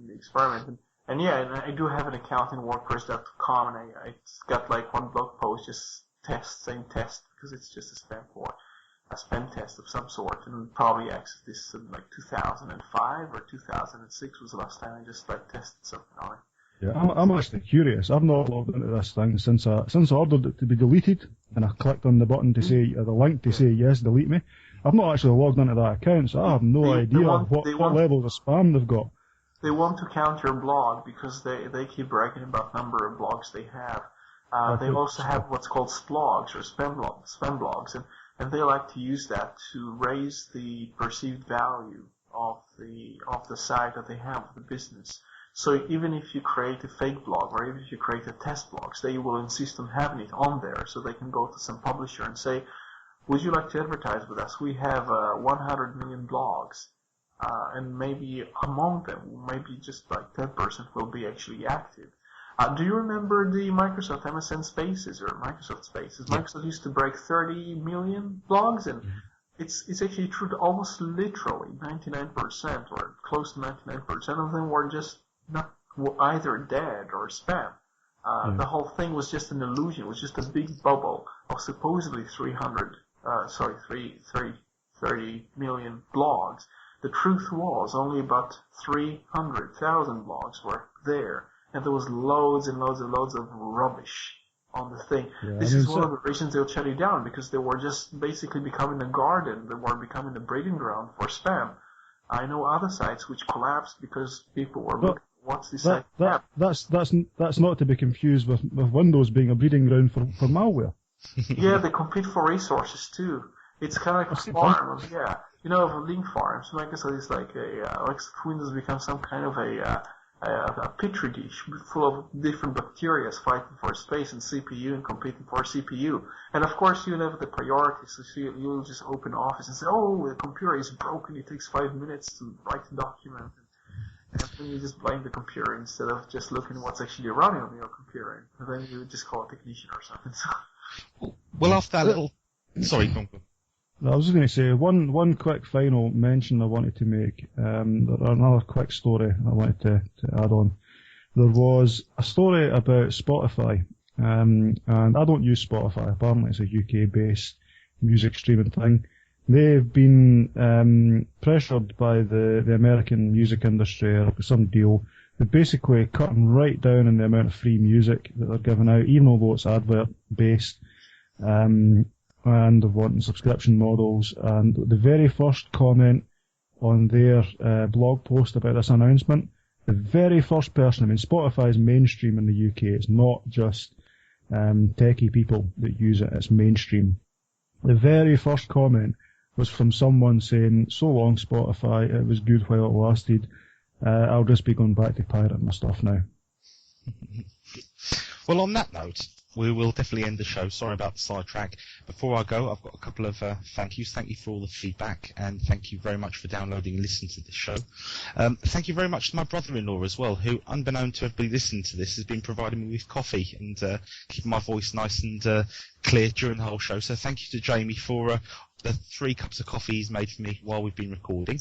the experiment. And I do have an account in WordPress.com, and it's got like one blog post just saying test, because it's just a spam test of some sort, and probably accessed this in like 2005 or 2006 was the last time I just like tested something on it. Yeah, I'm actually curious. I've not logged into this thing since I ordered it to be deleted, and I clicked on the button to say, or the link to say yes, delete me. I've not actually logged into that account, so I have no idea what level of spam they've got. They want to count your blog because they keep bragging about number of blogs they have. They also have what's called splogs or spam blogs, and they like to use that to raise the perceived value of the site that they have, the business. So even if you create a fake blog or even if you create a test blog, they will insist on having it on there so they can go to some publisher and say, would you like to advertise with us? We have 100 million blogs, and maybe among them, maybe just like 10% will be actually active. Do you remember the Microsoft MSN Spaces or Microsoft Spaces? Yeah. Microsoft used to break 30 million blogs, and it's actually true that almost literally 99% or close to 99% of them were just not either dead or spam. The whole thing was just an illusion. It was just a big bubble of supposedly 30 million blogs. The truth was only about 300,000 blogs were there, and there was loads and loads and loads of rubbish on the thing. Yeah, this is one of the reasons they'll shut it down, because they were just basically becoming a garden. They were becoming a breeding ground for spam. I know other sites which collapsed because people were looking. What's this site? That's not to be confused with Windows being a breeding ground for malware. Yeah, they compete for resources too. It's kind of like a farm. Yeah, you know, of link farms. Microsoft is like Windows becomes some kind of a petri dish full of different bacteria fighting for space and CPU and competing for CPU. And of course, you have the priorities. So you'll just open Office and say, "Oh, the computer is broken. It takes 5 minutes to write a document." And then you just blame the computer instead of just looking at what's actually running on your computer. And then you just call a technician or something. Well, after that little... Sorry, go on. I was just going to say, one quick final mention I wanted to make. Another quick story I wanted to add on. There was a story about Spotify, and I don't use Spotify. Apparently it's a UK-based music streaming thing. They've been pressured by the American music industry or some deal. They're basically cutting right down on the amount of free music that they're giving out, even although it's advert-based, and they're wanting subscription models. And the very first comment on their blog post about this announcement, the very first person, I mean, Spotify is mainstream in the UK. It's not just techie people that use it, it's mainstream. The very first comment was from someone saying, "So long, Spotify, it was good while it lasted. I'll just be going back to pirating my stuff now." Well, on that note, we will definitely end the show. Sorry about the sidetrack. Before I go, I've got a couple of thank yous. Thank you for all the feedback, and thank you very much for downloading and listening to this show. Thank you very much to my brother-in-law as well, who, unbeknown to everybody listening to this, has been providing me with coffee and keeping my voice nice and clear during the whole show. So thank you to Jamie for the 3 cups of coffee he's made for me while we've been recording.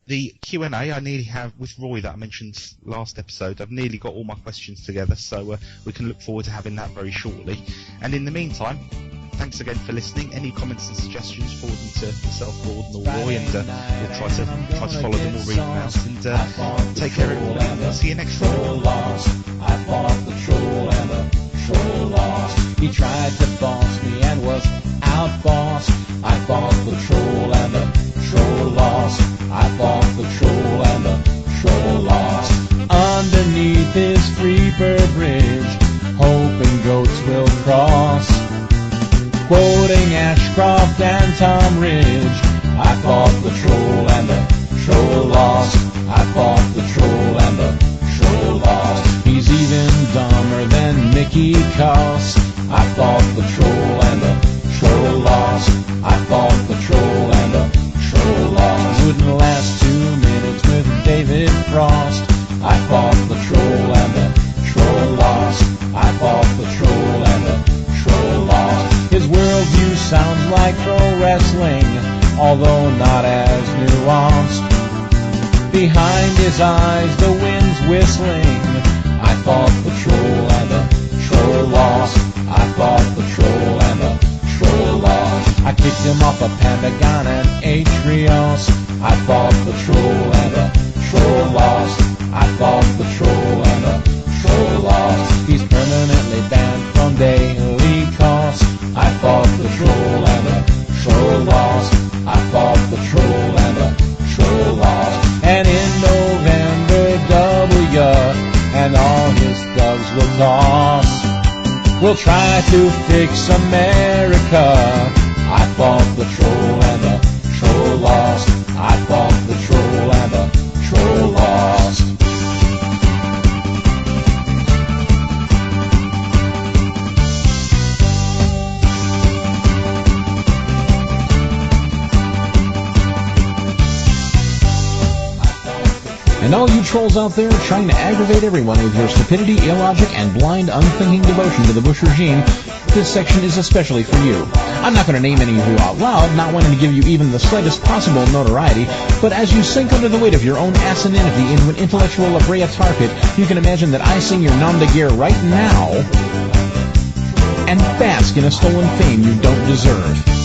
The Q&A I nearly have with Roy that I mentioned last episode. I've nearly got all my questions together, so we can look forward to having that very shortly. And in the meantime, thanks again for listening. Any comments and suggestions, forward them to myself, Gordon, or Roy, and we'll try to follow them or read them out. And take care, everyone. We'll see you next time. I fought the troll and the troll lost. He tried to boss me and was outbossed. I fought the troll and the troll lost. I fought the troll and the troll lost. Underneath his Freebird Bridge, hoping goats will cross. Quoting Ashcroft and Tom Ridge, I fought the troll and the troll lost. I fought the troll and the troll lost. He's even dumber than Mickey Coss. I fought the troll and the troll lost. I fought the troll and the troll lost. Wouldn't last 2 minutes with David Frost. I fought the troll and the troll lost. I fought the troll and the troll lost. His worldview sounds like pro wrestling, although not as nuanced. behind his eyes the wind's whistling. I fought the troll and the troll lost. I fought the troll and the troll lost. I kicked him off a Pentagon and Atrios. I fought the troll and the troll lost. I fought the troll and the troll lost. He's permanently banned from daily costs. I fought the troll and the troll lost. I fought the troll and the troll lost. And in November, W and all his thugs will toss. We'll try to fix America. I fought the troll and the troll lost. I fought the troll and the troll lost. And all you trolls out there trying to aggravate everyone with your stupidity, illogic, and blind, unthinking devotion to the Bush regime, this section is especially for you. I'm not going to name any of you out loud, not wanting to give you even the slightest possible notoriety, but as you sink under the weight of your own asininity into an intellectual La Brea tar pit, you can imagine that I sing your nom de guerre right now and bask in a stolen fame you don't deserve.